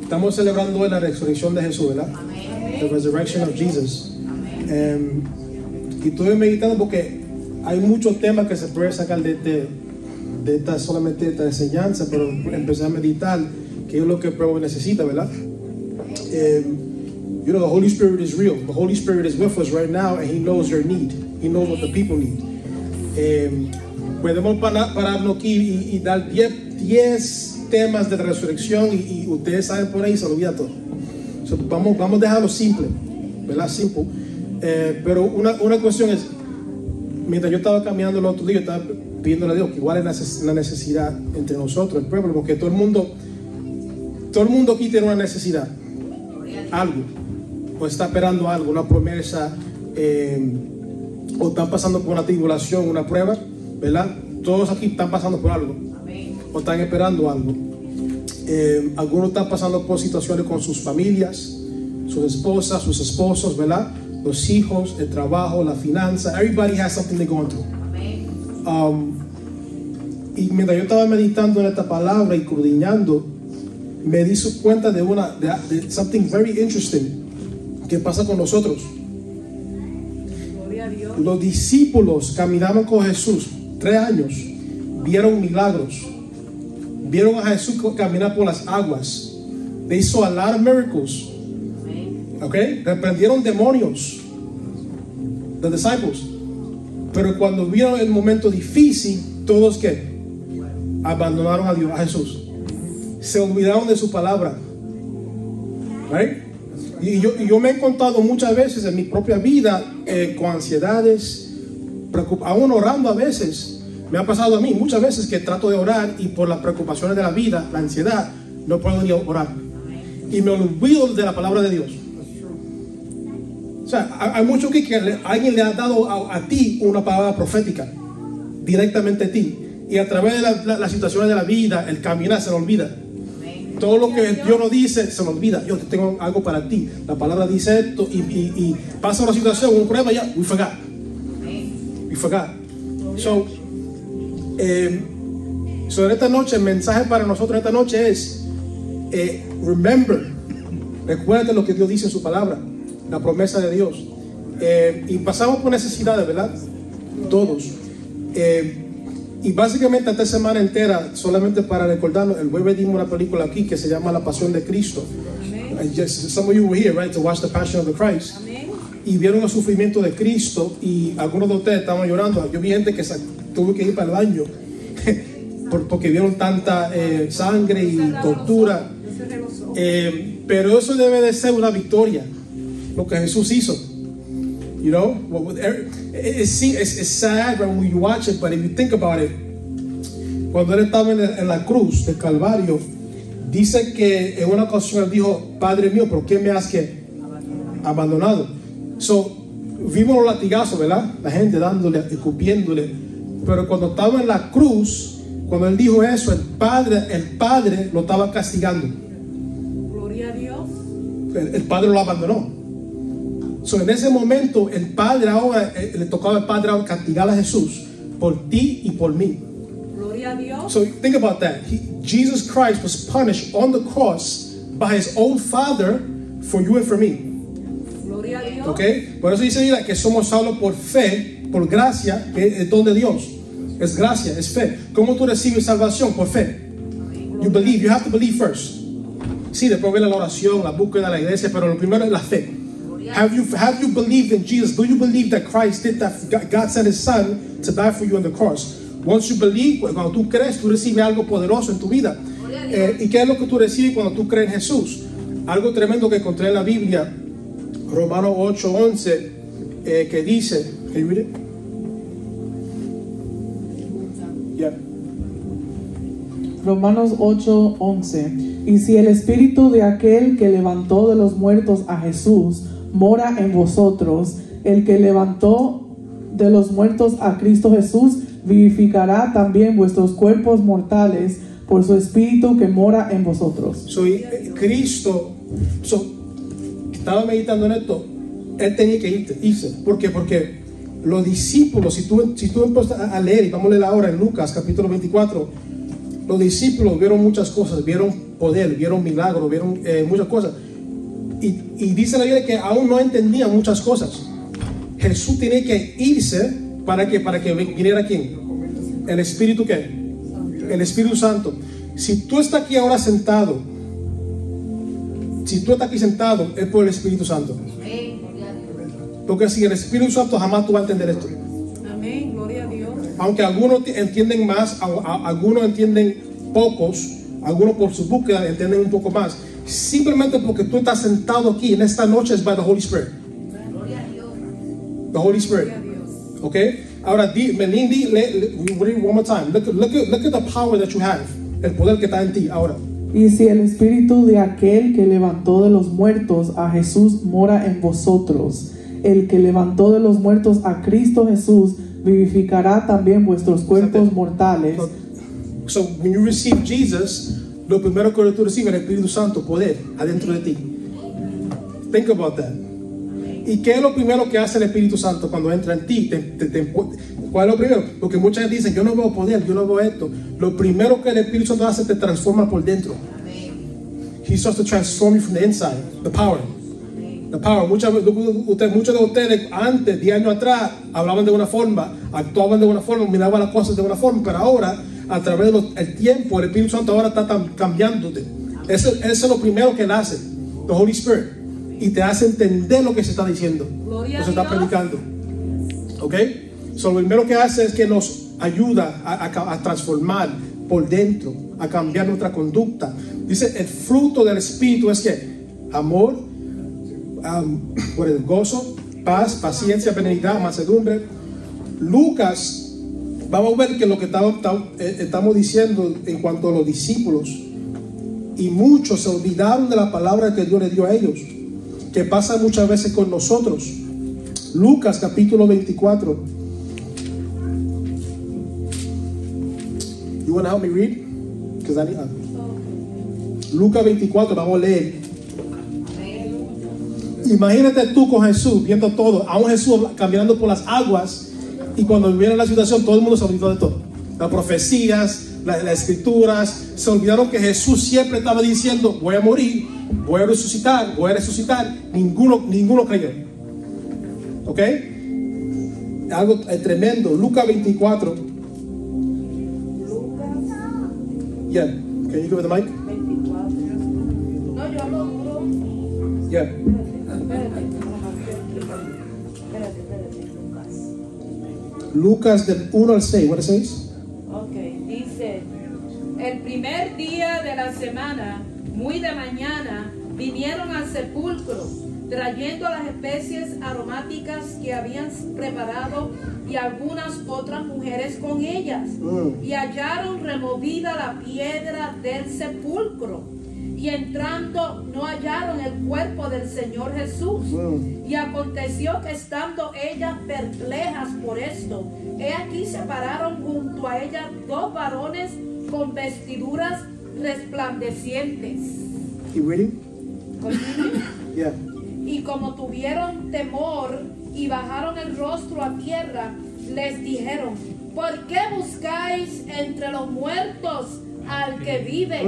Estamos celebrando hoy la resurrección de Jesús, ¿verdad? The resurrection of Jesus. Y estuve meditando porque hay muchos temas que se pueden sacar de esta solamente de esta enseñanza, pero empecé a meditar que es lo que el pueblo necesita, ¿verdad? You know, the Holy Spirit is real. The Holy Spirit is with us right now, and He knows your need. He knows what the people need. Podemos pararnos aquí y dar 10 temas de resurrección y ustedes saben por ahí, se olvida todo. So, vamos a dejarlo simple, ¿verdad? Simple. Pero una cuestión es, mientras yo estaba caminando el otro día, yo estaba pidiéndole a Dios que igual es una necesidad entre nosotros, el pueblo, porque todo el mundo aquí tiene una necesidad, algo, o está esperando algo, una promesa, o están pasando por una tribulación, una prueba, ¿verdad? Todos aquí están pasando por algo, o están esperando algo. Algunos están pasando por situaciones con sus familias, sus esposas, sus esposos, ¿verdad? Los hijos, el trabajo, la finanza. Everybody has something they're going through. Y mientras yo estaba meditando en esta palabra y escudriñando, me di cuenta de something very interesting que pasa con nosotros. Los discípulos caminaban con Jesús 3 años, vieron milagros, vieron a Jesús caminar por las aguas. They saw a lot of miracles. Okay, reprendieron demonios, the disciples. Pero cuando vieron el momento difícil, todos que abandonaron a Dios, a Jesús, se olvidaron de su palabra, right? Y yo me he encontrado muchas veces en mi propia vida con ansiedades, aún orando a veces. Me ha pasado a mí muchas veces que trato de orar y por las preocupaciones de la vida, la ansiedad, no puedo ni orar. Y me olvido de la palabra de Dios. O sea, hay mucho que alguien le ha dado a ti una palabra profética, directamente a ti. Y a través de las situaciones de la vida, el caminar se lo olvida. Todo lo que Dios nos dice se nos olvida. Yo tengo algo para ti. La palabra dice esto y pasa una situación, un problema, ya, we forgot. We forgot. So en esta noche, el mensaje para nosotros esta noche es remember. Recuerda lo que Dios dice en su palabra, la promesa de Dios. Y pasamos por necesidades, ¿verdad? Todos. Y básicamente esta semana entera, solamente para recordarnos, el jueves dimos una película aquí que se llama La Pasión de Cristo. Some of you were here, right, to watch the Passion of the Christ. Y vieron el sufrimiento de Cristo y algunos de ustedes estaban llorando. Yo vi gente que tuvo que ir para el baño porque vieron tanta sangre y tortura. Pero eso debe de ser una victoria, lo que Jesús hizo. You know, it's sad when you watch it, but if you think about it, cuando él estaba en la cruz del Calvario, dice que en una ocasión él dijo: Padre mío, ¿por qué me has abandonado? So, vimos los latigazos, ¿verdad? La gente dándole, escupiéndole. Pero cuando estaba en la cruz, cuando él dijo eso, el Padre lo estaba castigando. Gloria a Dios. El Padre lo abandonó. So, en ese momento, el Padre ahora, le tocaba al Padre ahora castigar a Jesús por ti y por mí. Gloria a Dios. So, think about that. Jesus Christ was punished on the cross by his own Father for you and for me. Gloria a Dios. Okay? Por eso dice que somos salvos por fe, por gracia, que es don de Dios. Es gracia, es fe. ¿Cómo tú recibes salvación? Por fe. You believe, you have to believe first. Sí, después viene la oración, la búsqueda de la iglesia, pero lo primero es la fe. Have you believed in Jesus? Do you believe that Christ did that? God sent His Son to die for you on the cross. Once you believe, cuando tú crees, tú recibes algo poderoso en tu vida. ¿Y qué es lo que tú recibes cuando tú crees en Jesús? Algo tremendo que encontré en la Biblia, Romanos 8:11, que dice, can you read it? Yeah. Romanos 8:11. Y si el espíritu de aquel que levantó de los muertos a Jesús mora en vosotros, el que levantó de los muertos a Cristo Jesús vivificará también vuestros cuerpos mortales por su espíritu que mora en vosotros. Cristo, estaba meditando en esto, él tenía que irse. ¿Por qué? Porque los discípulos, si tú empiezas a leer, y vamos a leer ahora en Lucas capítulo 24, Los discípulos vieron muchas cosas, vieron poder, vieron milagros, vieron muchas cosas. Y dice la Biblia que aún no entendían muchas cosas. Jesús tenía que irse para que viniera ¿quién? El Espíritu ¿qué? El Espíritu Santo. Si tú estás aquí ahora sentado, si tú estás aquí sentado, es por el Espíritu Santo. Porque si el Espíritu Santo, jamás tú vas a entender esto. Amén, gloria a Dios. Aunque algunos entienden más, algunos entienden pocos, algunos por su búsqueda entienden un poco más. Simplemente porque tú estás sentado aquí en esta noche es by the Holy Spirit. The Holy Spirit. Okay? Ahora, Melindy, read one more time. Look at the power that you have. El poder que está en ti ahora. Y si el espíritu de aquel que levantó de los muertos a Jesús mora en vosotros, el que levantó de los muertos a Cristo Jesús vivificará también vuestros cuerpos mortales. So when you receive Jesus, lo primero que tú recibes es el Espíritu Santo, poder adentro de ti. Think about that. ¿Y qué es lo primero que hace el Espíritu Santo cuando entra en ti? ¿Cuál es lo primero? Porque muchas veces dicen, yo no veo poder, yo no veo esto. Lo primero que el Espíritu Santo hace te transforma por dentro. He starts to transform you from the inside. The power. The power. Muchos de ustedes antes, 10 años atrás, hablaban de una forma, actuaban de una forma, miraban las cosas de una forma, pero ahora, a través del tiempo, el Espíritu Santo ahora está cambiándote. Eso es lo primero que él hace, the Holy Spirit, y te hace entender lo que se está diciendo, lo que se está predicando. ¿Ok? So, lo primero que hace es que nos ayuda a transformar por dentro, a cambiar nuestra conducta. Dice, el fruto del Espíritu es que amor, por el gozo, paz, paciencia, benignidad, mansedumbre. Lucas, vamos a ver que lo que estamos diciendo en cuanto a los discípulos, y muchos se olvidaron de la palabra que Dios les dio a ellos, que pasa muchas veces con nosotros. Lucas capítulo 24. You want to help me read? Because I need Lucas 24, vamos a leer. Imagínate tú con Jesús viendo todo, aún Jesús caminando por las aguas, y cuando viene la situación todo el mundo se olvidó de todo. Las profecías, las escrituras, se olvidaron que Jesús siempre estaba diciendo, voy a morir, voy a resucitar, voy a resucitar. Ninguno creyó. ¿Ok? Algo tremendo. Lucas 24. Yeah. Can you give me the mic? 24. No, yo hablo duro. Yeah. Lucas del 1 al 6. What it says? Ok, dice, el primer día de la semana, muy de mañana, vinieron al sepulcro, trayendo las especies aromáticas que habían preparado y algunas otras mujeres con ellas. Y hallaron removida la piedra del sepulcro. Y entrando no hallaron el cuerpo del Señor Jesús. Y aconteció que estando ellas perplejas por esto, he aquí se pararon junto a ellas dos varones con vestiduras resplandecientes. You reading? Yeah. Y como tuvieron temor y bajaron el rostro a tierra, les dijeron, ¿por qué buscáis entre los muertos al que vive?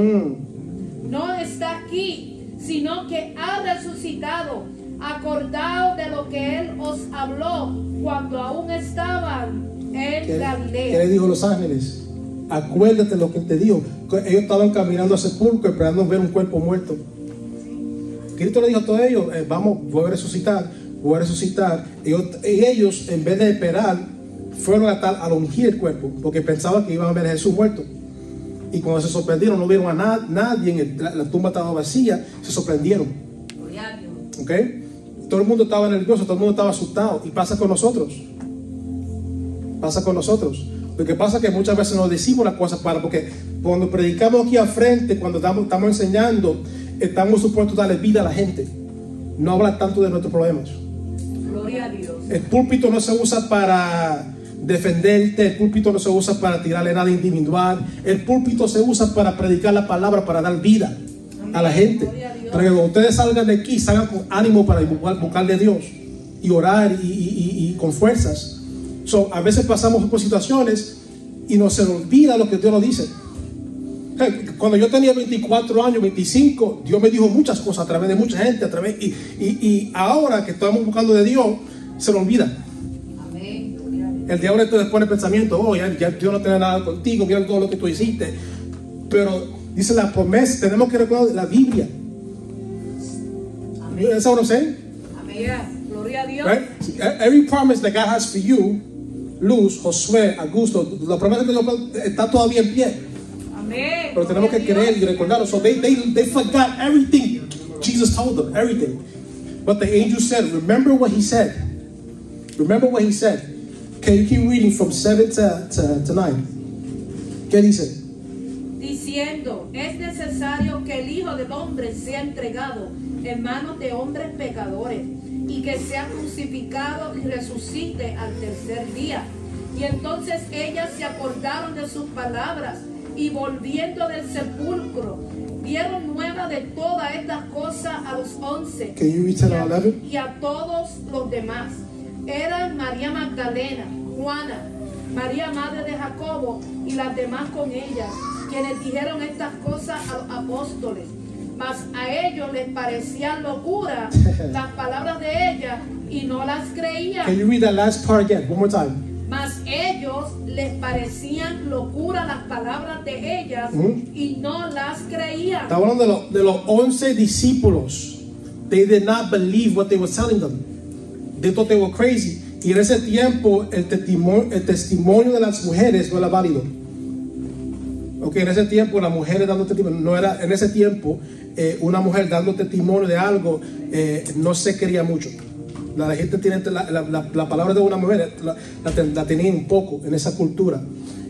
No está aquí, sino que ha resucitado. Acordaos de lo que él os habló cuando aún estaban en Galilea. ¿Qué le dijo a los ángeles? Acuérdate lo que te dijo. Ellos estaban caminando al sepulcro esperando ver un cuerpo muerto. Cristo le dijo a todos ellos, voy a resucitar, voy a resucitar. Y ellos, en vez de esperar, fueron a ungir el cuerpo, porque pensaban que iban a ver a Jesús muerto. Y cuando se sorprendieron, no vieron a nadie, la tumba estaba vacía, se sorprendieron. ¿Ok? Todo el mundo estaba nervioso, todo el mundo estaba asustado. Y pasa con nosotros. Pasa con nosotros. Lo que pasa es que muchas veces nos decimos las cosas porque cuando predicamos aquí al frente, cuando estamos enseñando, estamos supuestos a darle vida a la gente, no hablar tanto de nuestros problemas. Gloria a Dios. El púlpito no se usa para defenderte, el púlpito no se usa para tirarle nada individual, el púlpito se usa para predicar la palabra, para dar vida a la gente, para que cuando ustedes salgan de aquí, salgan con ánimo para buscarle a Dios y orar y con fuerzas. A veces pasamos por situaciones y nos se olvida lo que Dios nos dice. Cuando yo tenía 24 años, 25, Dios me dijo muchas cosas a través de mucha gente, y ahora que estamos buscando de Dios, se lo olvida. El diablo entonces pone pensamiento, oh, ya Dios no tiene nada contigo, mira todo lo que tú hiciste. Pero dice la promesa, tenemos que recordar la Biblia. That's what I'm saying. Amén. Gloria a Dios. Right? Every promise that God has for you, Luz, Josué, Augusto, la promesa de Dios está todavía en pie. Amén. Pero tenemos que creer y recordarlo. So they forgot everything Jesus told them, everything. But the angel said, remember what he said. Remember what he said. Can you keep reading from 7 to 9? ¿Qué dice? Diciendo, es necesario que el Hijo del Hombre sea entregado en manos de hombres pecadores y que sea crucificado y resucite al tercer día. Y entonces ellas se acordaron de sus palabras y volviendo del sepulcro dieron nueva de todas estas cosas a los 11 Can you read 10 and 11? y a todos los demás. Eran María Magdalena, Juana, María madre de Jacobo y las demás con ellas, quienes dijeron estas cosas a los apóstoles. Mas a ellos les parecían locura las palabras de ella y no las Can creían. you read that last part again, one more time? Mas ellos les parecían locura las palabras de ellas y no las creían. Está hablando de los 11 discípulos. They did not believe what they were telling them. They thought they were crazy. Y en ese tiempo el testimonio de las mujeres no era válido. Okay, en ese tiempo las mujeres dando testimonio no era, en ese tiempo una mujer dando testimonio de algo no se quería mucho. La gente tiene la palabra de una mujer la tenía un poco en esa cultura.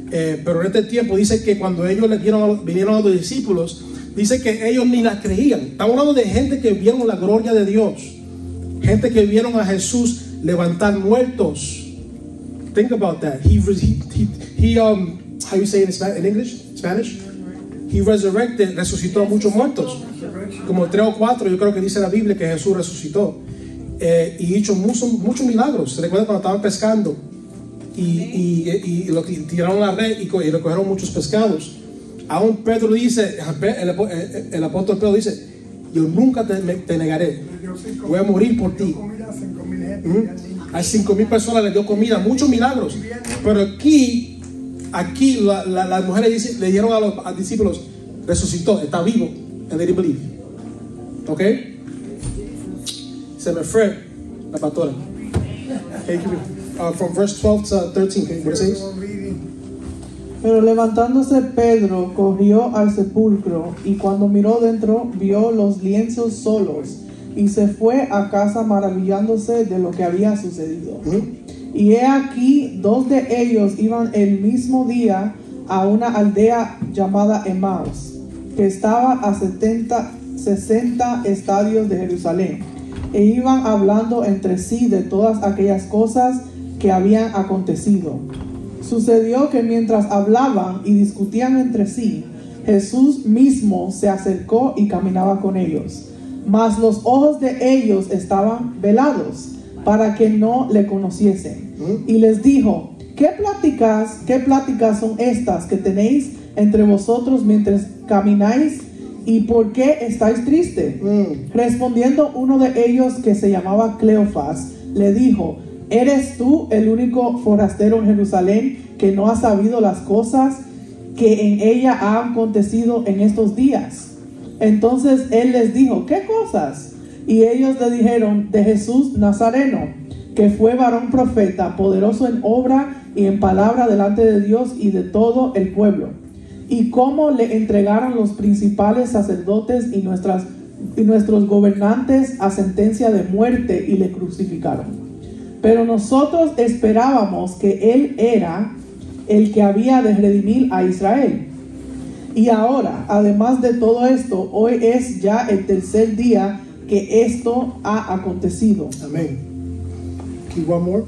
Pero en este tiempo dice que cuando ellos vinieron a los discípulos, dice que ellos ni la creían. Estamos hablando de gente que vieron la gloria de Dios, gente que vieron a Jesús levantar muertos. Think about that. How you say it in English? Spanish? He resurrected, resucitó a muchos muertos. Como 3 o 4, yo creo que dice la Biblia que Jesús resucitó. Y hizo muchos milagros. ¿Se recuerda cuando estaban pescando? Y lo tiraron a la red y recogieron muchos pescados. Aún Pedro dice, el apóstol Pedro dice, yo nunca te negaré. Voy a morir por ti. A 5,000 personas les dio comida, muchos milagros. Pero aquí las mujeres le dijeron a los discípulos, resucitó, está vivo. And they didn't believe. ¿Ok? Se me fue la pastora. From verse 12 to 13, what it says? Pero levantándose Pedro corrió al sepulcro y cuando miró dentro vio los lienzos solos y se fue a casa maravillándose de lo que había sucedido. Y he aquí 2 de ellos iban el mismo día a una aldea llamada Emaús, que estaba a 60 estadios de Jerusalén, e iban hablando entre sí de todas aquellas cosas que habían acontecido. Sucedió que mientras hablaban y discutían entre sí, Jesús mismo se acercó y caminaba con ellos. Mas los ojos de ellos estaban velados, para que no le conociesen. Y les dijo, ¿qué pláticas son estas que tenéis entre vosotros mientras camináis? ¿Y por qué estáis tristes? Respondiendo uno de ellos, que se llamaba Cleofas, le dijo, ¿eres tú el único forastero en Jerusalén que no ha sabido las cosas que en ella han acontecido en estos días? Entonces él les dijo, ¿qué cosas? Y ellos le dijeron, de Jesús Nazareno, que fue varón profeta, poderoso en obra y en palabra delante de Dios y de todo el pueblo, y cómo le entregaron los principales sacerdotes y nuestros gobernantes a sentencia de muerte y le crucificaron. Pero nosotros esperábamos que él era el que había de redimir a Israel. Y ahora, además de todo esto, hoy es ya el tercer día que esto ha acontecido. Amén. Keep one more.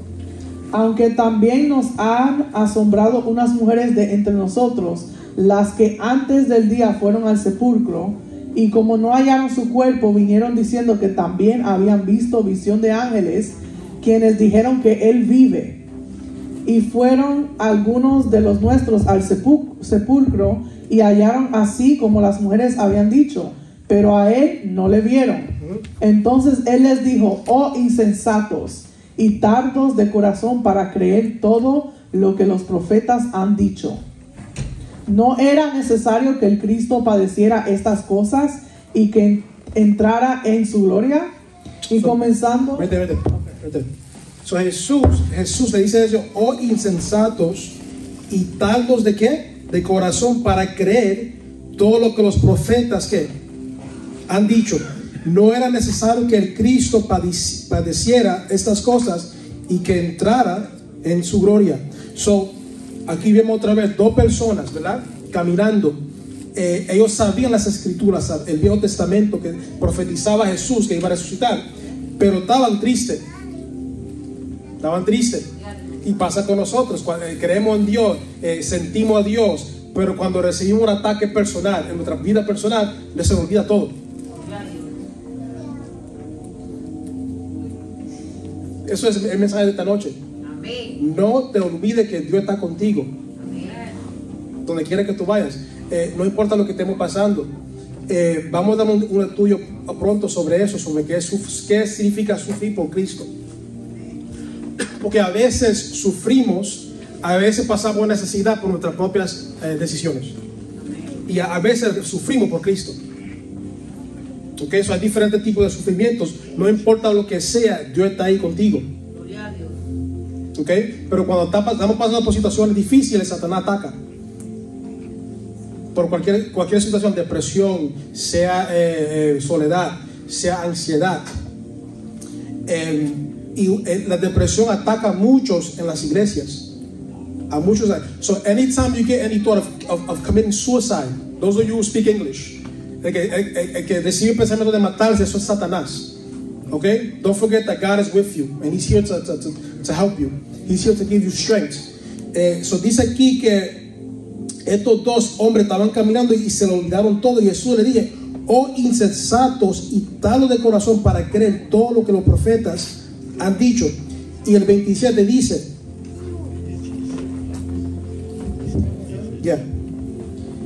Aunque también nos han asombrado unas mujeres de entre nosotros, las que antes del día fueron al sepulcro, y como no hallaron su cuerpo, vinieron diciendo que también habían visto visión de ángeles, quienes dijeron que él vive. Y fueron algunos de los nuestros al sepulcro y hallaron así como las mujeres habían dicho, pero a él no le vieron. Entonces él les dijo: oh insensatos y tardos de corazón para creer todo lo que los profetas han dicho. ¿No era necesario que el Cristo padeciera estas cosas y que entrara en su gloria? Y comenzando... Vete. So, Jesús le dice eso: oh insensatos y tardos de ¿qué? De corazón para creer todo lo que los profetas ¿qué? Han dicho. No era necesario que el Cristo padeciera estas cosas y que entrara en su gloria. So, aquí vemos otra vez dos personas, ¿verdad? Caminando. Ellos sabían las escrituras, el Viejo Testamento que profetizaba a Jesús que iba a resucitar, pero estaban tristes. Y pasa con nosotros cuando creemos en Dios, sentimos a Dios, pero cuando recibimos un ataque personal en nuestra vida personal, se nos olvida todo. Eso es el mensaje de esta noche. Amén. No te olvides que Dios está contigo. Amén. Donde quiera que tú vayas, no importa lo que estemos pasando. Vamos a dar un estudio pronto sobre eso, sobre qué significa sufrir por Cristo. Porque a veces sufrimos, a veces pasamos necesidad por nuestras propias decisiones. Y a veces sufrimos por Cristo. Okay, so hay diferentes tipos de sufrimientos. No importa lo que sea, Dios está ahí contigo. Okay, pero cuando estamos pasando por situaciones difíciles, Satanás ataca. Por cualquier situación, depresión, sea soledad, sea ansiedad. Y la depresión ataca a muchos en las iglesias. A muchos. So anytime you get any thought of committing suicide, those of you who speak English, el que recibe pensamiento de matarse, eso es Satanás. Okay? Don't forget that God is with you and He's here to help you. He's here to give you strength. So dice aquí que estos dos hombres estaban caminando y se lo olvidaron todo. Y Jesús le dice: oh insensatos y tardos de corazón para creer todo lo que los profetas han dicho. Y el 27 dice: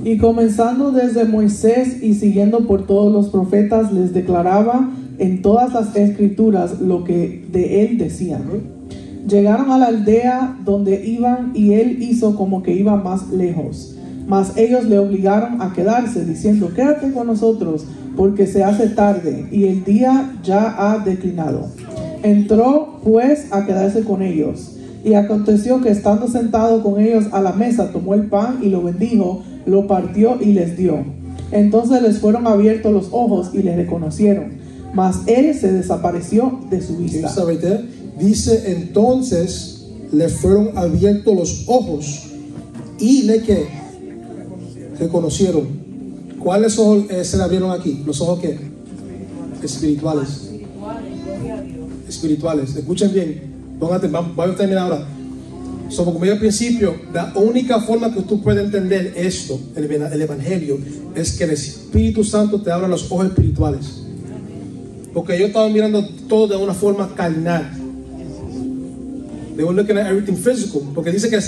y comenzando desde Moisés y siguiendo por todos los profetas, les declaraba en todas las escrituras lo que de él decían. Llegaron a la aldea donde iban y él hizo como que iba más lejos. Mas ellos le obligaron a quedarse, diciendo: quédate con nosotros, porque se hace tarde y el día ya ha declinado. Entró pues a quedarse con ellos. Y aconteció que estando sentado con ellos a la mesa, tomó el pan y lo bendijo, lo partió y les dio. Entonces les fueron abiertos los ojos y le reconocieron. Mas él se desapareció de su vista. Dice: entonces le fueron abiertos los ojos y le reconocieron. ¿Cuáles ojos se le abrieron aquí? ¿Los ojos qué? Espirituales. Espirituales. Escuchen bien. Vamos a terminar ahora. Como dije al principio, la única forma que tú puedes entender esto, el Evangelio, es que el Espíritu Santo te abra los ojos espirituales. Porque yo estaba mirando todo de una forma carnal. They were looking at everything physical. Porque dice que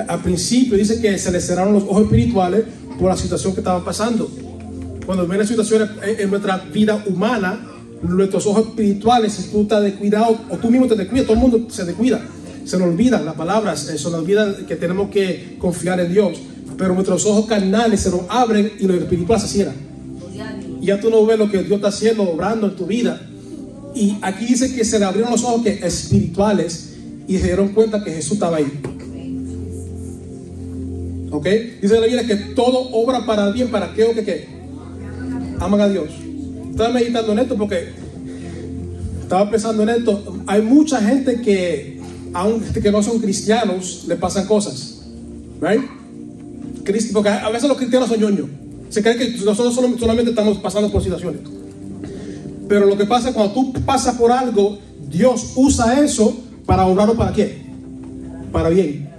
al principio dice que se les cerraron los ojos espirituales por la situación que estaban pasando. Cuando vienen situaciones en nuestra vida humana, nuestros ojos espirituales, si tú estás descuidado o tú mismo te descuidas, todo el mundo se descuida, se nos olvidan las palabras, se nos olvida que tenemos que confiar en Dios, pero nuestros ojos carnales se nos abren y lo espiritual se cierra y ya tú no ves lo que Dios está haciendo, obrando en tu vida. Y aquí dice que se le abrieron los ojos espirituales y se dieron cuenta que Jesús estaba ahí. ¿Ok? Dice la Biblia que todo obra para bien para aquellos que aman a Dios. Estaba meditando en esto porque estaba pensando en esto. Hay mucha gente que, aunque no son cristianos, le pasan cosas, right? Porque a veces los cristianos son ñoños. Se creen que nosotros solamente estamos pasando por situaciones. Pero lo que pasa es cuando tú pasas por algo, Dios usa eso para honrarlo. ¿Para qué? Para bien.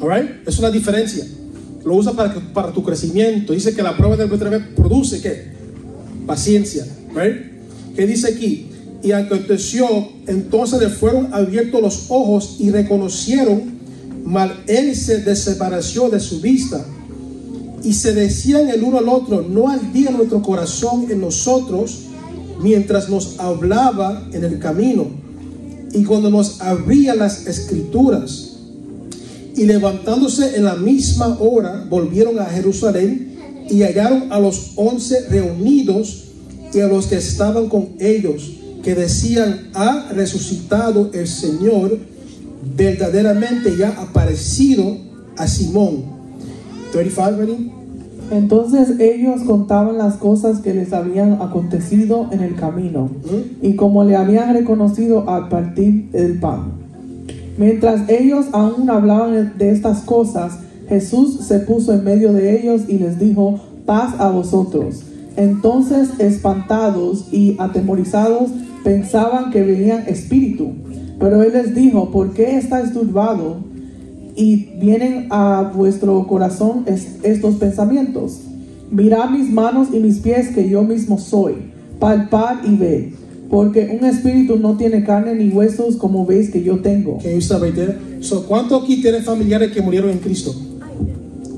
Alright? Es una diferencia. Lo usa para tu crecimiento. Dice que la prueba de nuestra fe produce ¿qué? Paciencia, right? ¿Qué dice aquí? Y aconteció, entonces le fueron abiertos los ojos y reconocieron, mas él se desapareció de su vista. Y se decían el uno al otro, no ardía nuestro corazón en nosotros mientras nos hablaba en el camino y cuando nos abría las escrituras. Y levantándose en la misma hora, volvieron a Jerusalén y hallaron a los 11 reunidos y a los que estaban con ellos, que decían, ha resucitado el Señor, verdaderamente ya ha aparecido a Simón. 35, ready? Entonces ellos contaban las cosas que les habían acontecido en el camino y como le habían reconocido al partir el pan. Mientras ellos aún hablaban de estas cosas, Jesús se puso en medio de ellos y les dijo, paz a vosotros. Entonces, espantados y atemorizados, pensaban que veían espíritu. Pero él les dijo, ¿por qué estáis turbados? Y vienen a vuestro corazón estos pensamientos. Mirad mis manos y mis pies, que yo mismo soy. Palpad y ved, porque un espíritu no tiene carne ni huesos, como veis que yo tengo. Can you stop right there? So, ¿cuántos aquí tienen familiares que murieron en Cristo?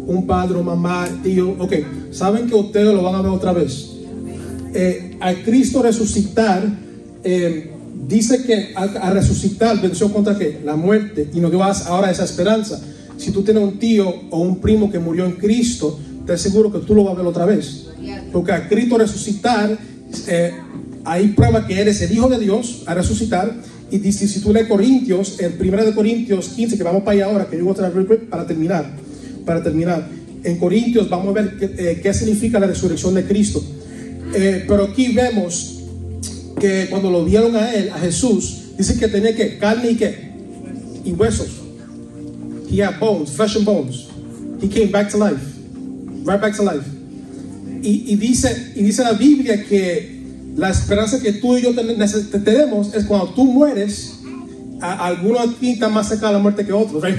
Un padre, mamá, tío. Ok, saben que ustedes lo van a ver otra vez. A Cristo resucitar, dice que a resucitar venció contra ¿qué? La muerte, y nos dio ahora esa esperanza. Si tú tienes un tío o un primo que murió en Cristo, te aseguro que tú lo vas a ver otra vez, porque a Cristo resucitar, ahí prueba que eres el Hijo de Dios a resucitar. Y dice, si tú lees Corintios, en 1 de Corintios 15, que vamos para allá ahora, que yo voy a traer para terminar, en Corintios vamos a ver qué significa la resurrección de Cristo. Pero aquí vemos que cuando lo vieron a él, a Jesús, dice que tenía que carne y huesos. He had bones, flesh and bones. He came back to life, right back to life. Y dice la Biblia que la esperanza que tú y yo tenemos es cuando tú mueres. Algunos aquí están más cerca de la muerte que otros, right?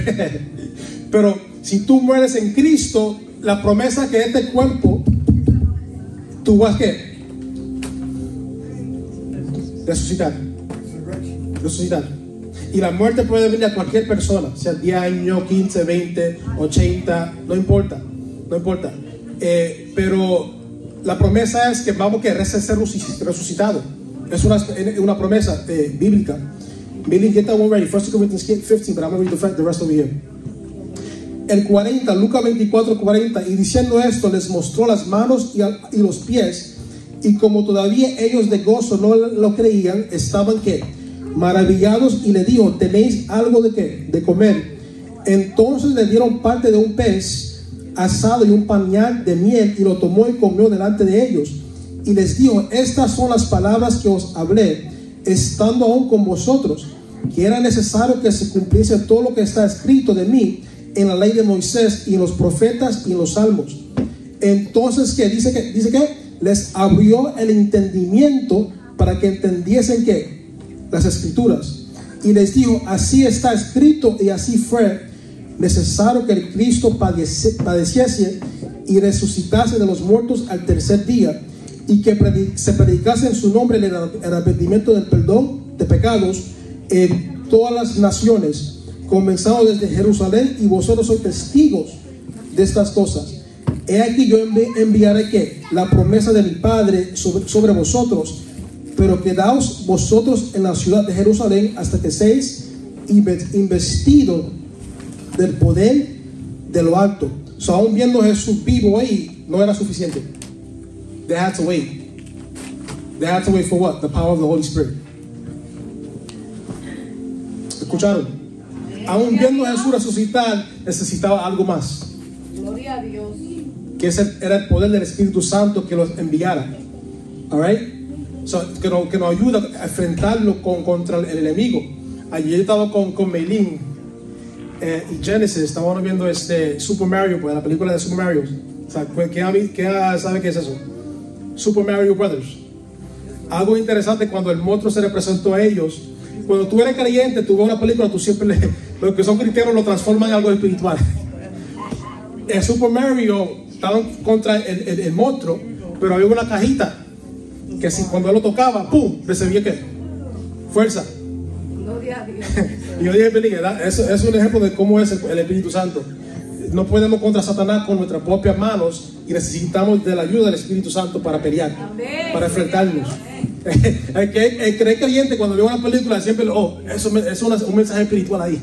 Pero si tú mueres en Cristo, la promesa que este cuerpo, tú vas a resucitar. Y la muerte puede venir a cualquier persona, sea 10 años, 15, 20, 80, no importa. Pero la promesa es que vamos a ser resucitados. Es una promesa bíblica. Billy, get that one ready. 1 Corinthians 15, but I'm going to read the rest over here. El 40, Lucas 24, 40, y diciendo esto, les mostró las manos y los pies, y como todavía ellos de gozo no lo creían, estaban maravillados, y le dijo, ¿tenéis algo de comer? Entonces le dieron parte de un pez asado y un pañal de miel, y lo tomó y comió delante de ellos, y les dijo, estas son las palabras que os hablé, estando aún con vosotros, que era necesario que se cumpliese todo lo que está escrito de mí en la ley de Moisés y en los profetas y en los salmos. Entonces dice que les abrió el entendimiento para que entendiesen las escrituras, y les dijo, así está escrito y así fue necesario que el Cristo padeciese y resucitase de los muertos al tercer día, y que se predicase en su nombre el arrepentimiento del perdón de pecados en todas las naciones, comenzando desde Jerusalén, y vosotros sois testigos de estas cosas. He aquí yo enviaré la promesa de mi Padre sobre vosotros, pero quedaos vosotros en la ciudad de Jerusalén hasta que seáis investidos del poder de lo alto. So, aún viendo a Jesús vivo ahí, no era suficiente. They had to wait. They had to wait for what? The power of the Holy Spirit. ¿Escucharon? Aún viendo a Jesús resucitar, necesitaba algo más. Gloria a Dios. Que ese era el poder del Espíritu Santo que los enviara. Alright? So, que nos ayuda a enfrentarlo contra el enemigo. Ayer estaba con Meilín y Genesis, estábamos viendo Super Mario, pues la película de Super Mario. O sea, ¿quién sabe qué es eso? Super Mario Brothers. Algo interesante, cuando el monstruo se le presentó a ellos. Cuando tú eres creyente, tú ves una película, tú siempre los que son cristianos lo transforman en algo espiritual. En Super Mario estaban contra el monstruo, pero había una cajita que si cuando él lo tocaba, ¡pum!, recibía Fuerza. Gloria a Dios. Y yo dije, ¿verdad? Eso es un ejemplo de cómo es el Espíritu Santo. No podemos contra Satanás con nuestras propias manos y necesitamos de la ayuda del Espíritu Santo para pelear, Amén. para enfrentarnos. El que es creyente cuando ve una película siempre, eso es un mensaje espiritual ahí.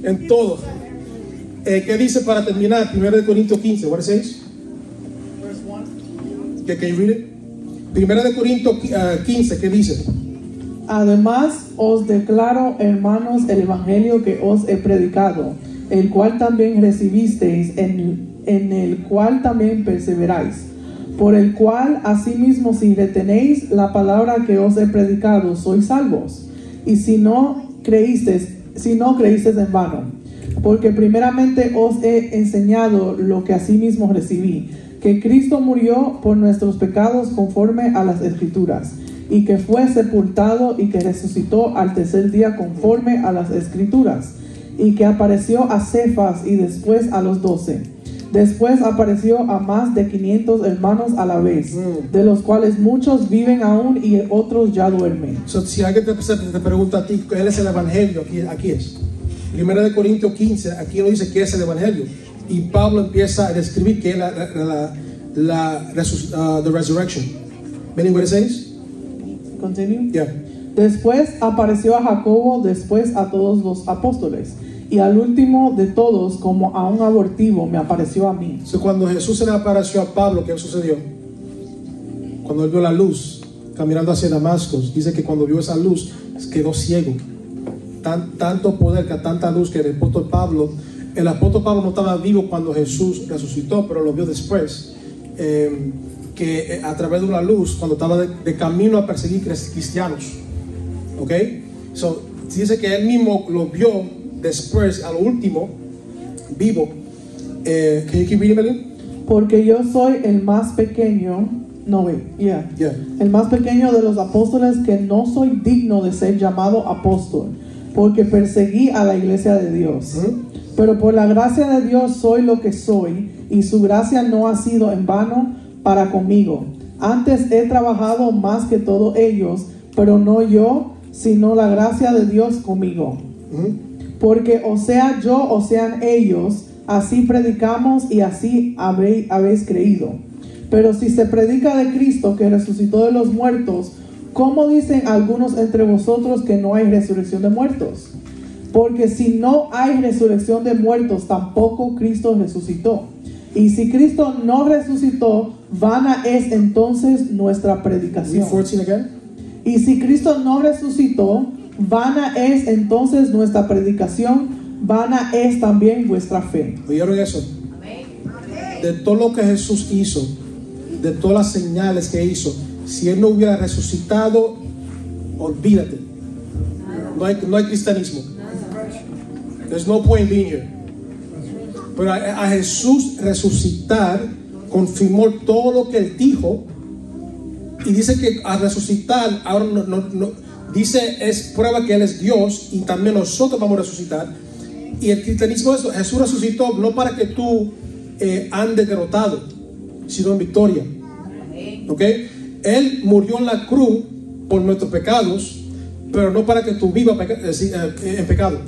En todo. ¿Qué dice para terminar? 1 Corintios 15, what it says? Can you read it? 1 Corintios 15, ¿qué dice? Además os declaro, hermanos, el evangelio que os he predicado, el cual también recibisteis, en el cual también perseveráis, por el cual asimismo si retenéis la palabra que os he predicado, sois salvos. Y si no creísteis en vano, porque primeramente os he enseñado lo que asimismo recibí, que Cristo murió por nuestros pecados conforme a las Escrituras, y que fue sepultado y que resucitó al tercer día conforme a las Escrituras, y que apareció a Cefas y después a los 12. Después apareció a más de 500 hermanos a la vez, de los cuales muchos viven aún y otros ya duermen. Si alguien te pregunta a ti, ¿cuál es el evangelio? Aquí es. 1 Corintios 15, aquí lo dice que es el evangelio. Y Pablo empieza a describir que es the resurrection. Meaning what it says? Continue. Yeah. Después apareció a Jacobo, después a todos los apóstoles, y al último de todos, como a un abortivo, me apareció a mí. So, cuando Jesús se le apareció a Pablo, ¿qué sucedió? Cuando él vio la luz caminando hacia Damasco, dice que cuando vio esa luz quedó ciego. Tanto poder, tanta luz, que el apóstol Pablo no estaba vivo cuando Jesús resucitó, pero lo vio después, que a través de una luz, cuando estaba de camino a perseguir cristianos. ¿Ok? So, dice que él mismo lo vio después, a lo último, vivo. Can you keep reading, Melanie? Porque yo soy el más pequeño, el más pequeño de los apóstoles, que no soy digno de ser llamado apóstol, porque perseguí a la iglesia de Dios. Pero por la gracia de Dios soy lo que soy, y su gracia no ha sido en vano para conmigo. Antes he trabajado más que todos ellos, pero no yo, sino la gracia de Dios conmigo. Porque o sea yo o sean ellos, así predicamos y así habéis creído. Pero si se predica de Cristo que resucitó de los muertos, ¿cómo dicen algunos entre vosotros que no hay resurrección de muertos? Porque si no hay resurrección de muertos, tampoco Cristo resucitó. Y si Cristo no resucitó, vana es entonces nuestra predicación. 14 again. Y si Cristo no resucitó, vana es entonces nuestra predicación, vana es también vuestra fe. ¿Oyeron eso? De todo lo que Jesús hizo, de todas las señales que hizo, si Él no hubiera resucitado, olvídate. No hay cristianismo. There's no point in being here. Pero a Jesús resucitar confirmó todo lo que Él dijo. Y dice que al resucitar, ahora dice, es prueba que Él es Dios, y también nosotros vamos a resucitar. Y el cristianismo es eso. Jesús resucitó no para que tú andes derrotado, sino en victoria. ¿Ok? Él murió en la cruz por nuestros pecados, pero no para que tú vivas en pecado.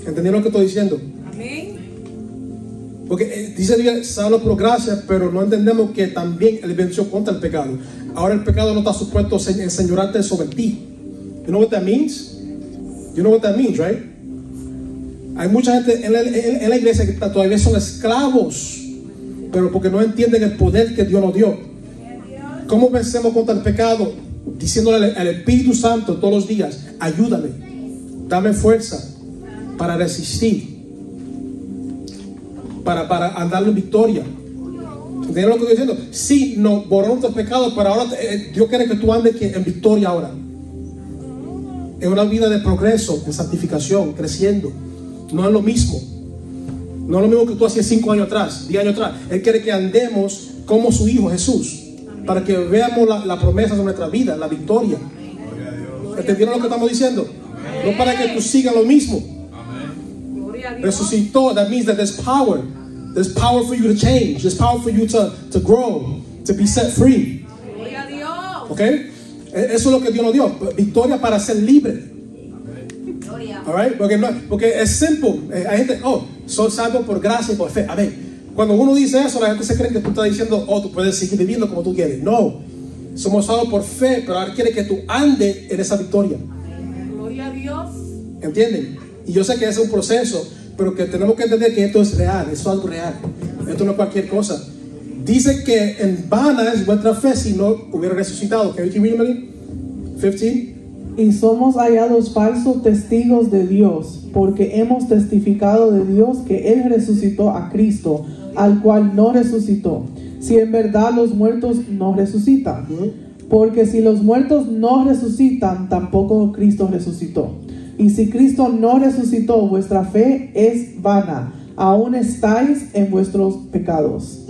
¿Entendieron lo que estoy diciendo? Amén. Porque dice salvo por gracia, pero no entendemos que también Él venció contra el pecado. Ahora el pecado no está supuesto a enseñorarte sobre ti. You know what that means? You know what that means, right? Hay mucha gente en la iglesia que todavía son esclavos, pero porque no entienden el poder que Dios nos dio. ¿Cómo vencemos contra el pecado? Diciéndole al Espíritu Santo todos los días: ayúdame, dame fuerza para resistir, para andar en victoria. ¿Entienden lo que estoy diciendo? Sí, no borró nuestros pecados, pero ahora Dios quiere que tú andes en victoria ahora. Es una vida de progreso, de santificación, creciendo. No es lo mismo. No es lo mismo que tú hacías 5 años atrás, 10 años atrás. Él quiere que andemos como su Hijo Jesús, para que veamos la promesa de nuestra vida, la victoria. ¿Entendieron lo que estamos diciendo? No para que tú sigas lo mismo. Resucitó. That means that there's power. There's power for you to change. There's power for you to grow, to be set free. Gloria a Dios. Okay? Eso es lo que Dios nos dio, victoria para ser libre. All right? Porque es simple. Hay gente, soy salvo por gracia y por fe. Amén. Cuando uno dice eso, la gente se cree que tú estás diciendo, tú puedes seguir viviendo como tú quieres. No, somos salvos por fe, pero ahora quiere que tú andes en esa victoria. Gloria a Dios. ¿Entienden? Y yo sé que es un proceso, pero que tenemos que entender que esto es real, esto es algo real. Esto no es cualquier cosa. Dice que en vana es vuestra fe si no hubiera resucitado. Can you read me? 15. Y somos hallados falsos testigos de Dios, porque hemos testificado de Dios que Él resucitó a Cristo, al cual no resucitó, si en verdad los muertos no resucitan. Porque si los muertos no resucitan, tampoco Cristo resucitó. Y si Cristo no resucitó, vuestra fe es vana, aún estáis en vuestros pecados.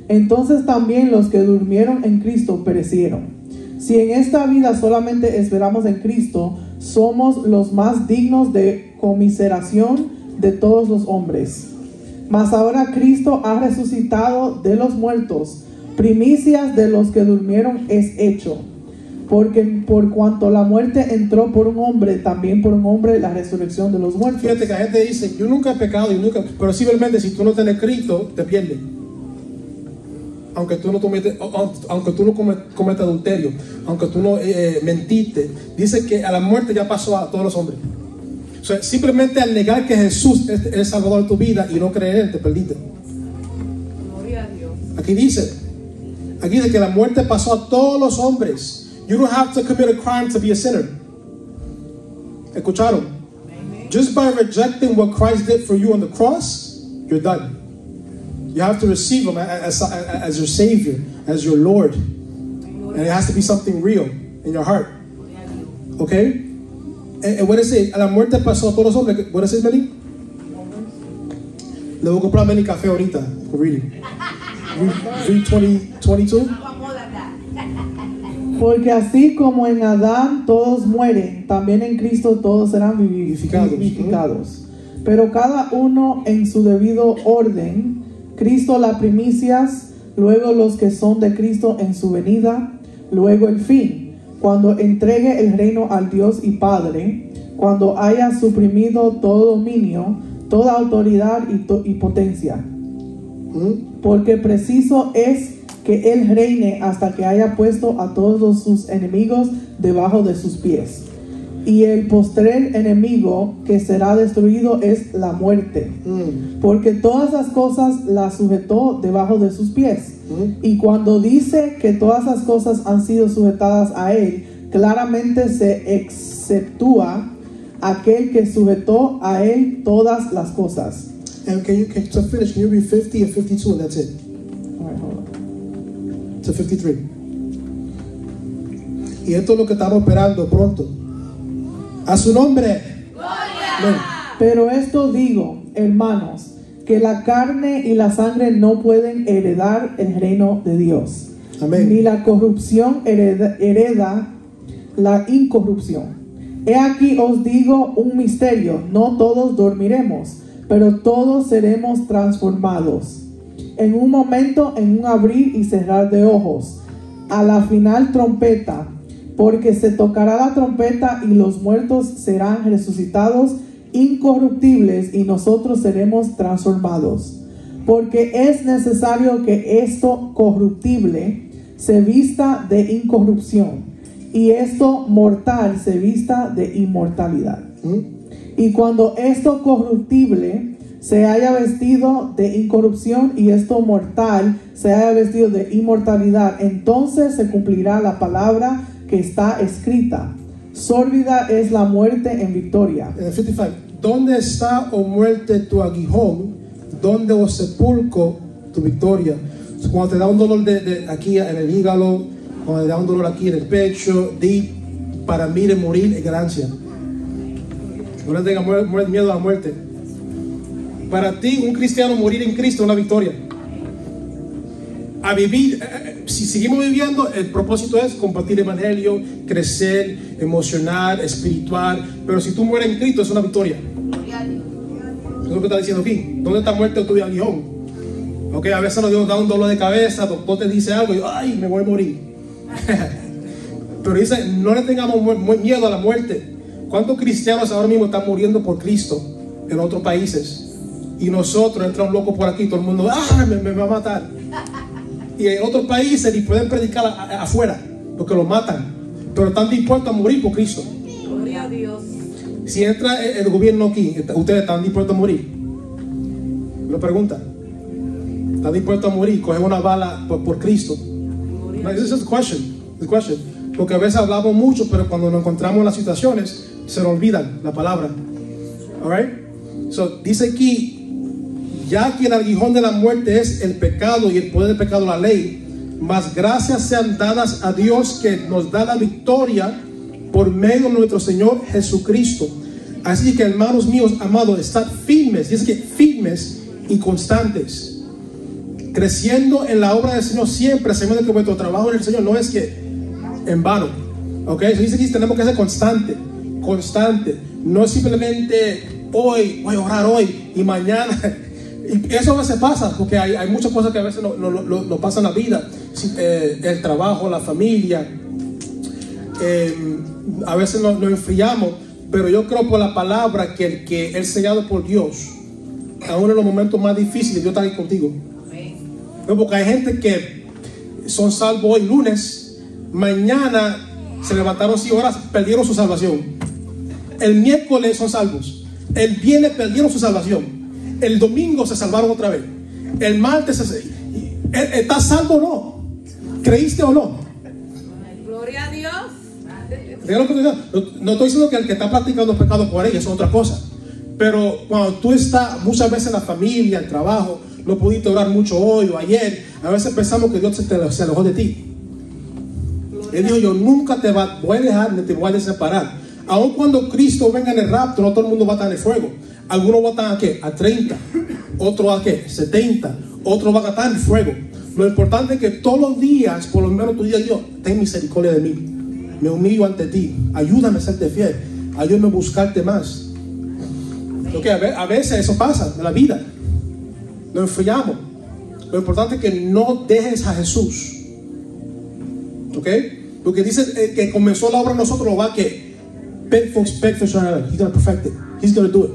Entonces también los que durmieron en Cristo perecieron. Si en esta vida solamente esperamos en Cristo, somos los más dignos de conmiseración de todos los hombres. Mas ahora Cristo ha resucitado de los muertos, primicias de los que durmieron es hecho. Porque por cuanto la muerte entró por un hombre, también por un hombre la resurrección de los muertos. Fíjate que la gente dice, yo nunca he pecado, pero simplemente si tú no tienes Cristo, te pierdes. Aunque tú no cometas adulterio, aunque tú no mentiste, dice que a la muerte ya pasó a todos los hombres. O sea, simplemente al negar que Jesús es el Salvador de tu vida y no creer en Él, te perdiste. Gloria a Dios. Aquí dice que la muerte pasó a todos los hombres. You don't have to commit a crime to be a sinner. ¿Escucharon? Just by rejecting what Christ did for you on the cross, you're done. You have to receive Him as your Savior, as your Lord. And it has to be something real in your heart. Okay? And what does it say? A la muerte pasó a todos los hombres. What does it say, Meli? Le voy a comprar a Meli café ahorita. Reading. Read 22. Porque así como en Adán todos mueren, también en Cristo todos serán vivificados. Pero cada uno en su debido orden. Cristo las primicias, luego los que son de Cristo en su venida, luego el fin, cuando entregue el reino al Dios y Padre, cuando haya suprimido todo dominio, toda autoridad y potencia. Porque preciso es que Él reine hasta que haya puesto a todos sus enemigos debajo de sus pies. Y el postrer enemigo que será destruido es la muerte. Porque todas las cosas las sujetó debajo de sus pies. Y cuando dice que todas las cosas han sido sujetadas a Él, claramente se exceptúa aquel que sujetó a Él todas las cosas. And to finish, can you read 50 and 52 and that's it? All right, hold on. To 53. Y esto es lo que estamos esperando pronto. A su nombre. Gloria. Pero esto digo, hermanos, que la carne y la sangre no pueden heredar el reino de Dios. Amén. Ni la corrupción hereda la incorrupción. He aquí os digo un misterio, no todos dormiremos, pero todos seremos transformados. En un momento, en un abrir y cerrar de ojos, a la final trompeta, porque se tocará la trompeta y los muertos serán resucitados incorruptibles y nosotros seremos transformados. Porque es necesario que esto corruptible se vista de incorrupción y esto mortal se vista de inmortalidad. Y cuando esto corruptible se haya vestido de incorrupción y esto mortal se haya vestido de inmortalidad, entonces se cumplirá la palabra que está escrita: sórdida es la muerte en victoria. 55. ¿Dónde está, oh muerte, tu aguijón? ¿Dónde, oh sepulcro, tu victoria? Cuando te da un dolor de aquí en el hígado, cuando te da un dolor aquí en el pecho, di, para mí de morir es ganancia. No le tengas miedo a la muerte. Para ti, un cristiano, morir en Cristo es una victoria. A vivir, si seguimos viviendo, el propósito es compartir el evangelio, crecer, emocional, espiritual. Pero si tú mueres en Cristo, es una victoria. Es lo que está diciendo aquí. ¿Dónde está muerto tu aguijón? Ok, a veces nos da un dolor de cabeza, el doctor te dice algo y ay, me voy a morir. Pero dice, no le tengamos miedo a la muerte. ¿Cuántos cristianos ahora mismo están muriendo por Cristo en otros países? Y nosotros, entra un loco por aquí, todo el mundo, me va a matar. Y en otros países ni pueden predicar afuera, porque lo matan. Pero están dispuestos a morir por Cristo. Gloria a Dios. Si entra el gobierno aquí, ¿ustedes están dispuestos a morir? Lo pregunta. ¿Están dispuestos a morir? ¿Cogen una bala por Cristo? No, this is a question. Porque a veces hablamos mucho, pero cuando nos encontramos en las situaciones, se nos olvidan la palabra. Alright? So, dice aquí, ya que el aguijón de la muerte es el pecado y el poder del pecado la ley, mas gracias sean dadas a Dios que nos da la victoria por medio de nuestro Señor Jesucristo. Así que, hermanos míos amados, estad firmes, dice que firmes y constantes, creciendo en la obra del Señor siempre, sabiendo que vuestro trabajo en el Señor no es que en vano. Ok, so dice que tenemos que ser constante. No es simplemente hoy voy a orar hoy y mañana. Y eso a veces pasa, porque hay muchas cosas que a veces no pasan en la vida. El trabajo, la familia, a veces nos enfriamos. Pero yo creo por la palabra que el sellado por Dios, aún en los momentos más difíciles, Dios está ahí contigo. No, porque hay gente que son salvos hoy lunes, mañana se levantaron 6 horas, perdieron su salvación. El miércoles son salvos, el viernes perdieron su salvación, el domingo se salvaron otra vez, el martes ¿estás salvo o no? ¿Creíste o no? Gloria a Dios. No estoy diciendo que el que está practicando pecado por ella es otra cosa, pero cuando tú estás muchas veces en la familia, en el trabajo, no pudiste orar mucho hoy o ayer, a veces pensamos que Dios se alejó de ti. Él dijo, yo nunca te voy a dejar ni te voy a separar. Aun cuando Cristo venga en el rapto, no todo el mundo va a estar en el fuego. Algunos van a estar ¿a qué? A 30, otros ¿a qué? 70, otros van a estar en el fuego. Lo importante es que todos los días, por lo menos tú digas, Dios, ten misericordia de mí, me humillo ante ti, ayúdame a serte fiel, ayúdame a buscarte más. Porque a veces eso pasa en la vida, nos enfriamos. Lo importante es que no dejes a Jesús, ¿ok? Porque dice que comenzó la obra en nosotros, lo va a que perfeccionar. He's gonna perfect it. He's gonna do it.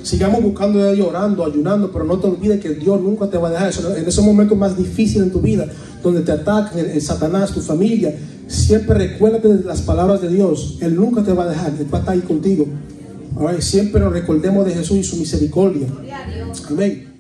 Sigamos buscando a Dios, orando, ayunando, pero no te olvides que Dios nunca te va a dejar. En esos momentos más difíciles en tu vida, donde te atacan el Satanás, tu familia, siempre recuérdate de las palabras de Dios. Él nunca te va a dejar, Él va a estar ahí contigo. Right? Siempre nos recordemos de Jesús y su misericordia. Amén.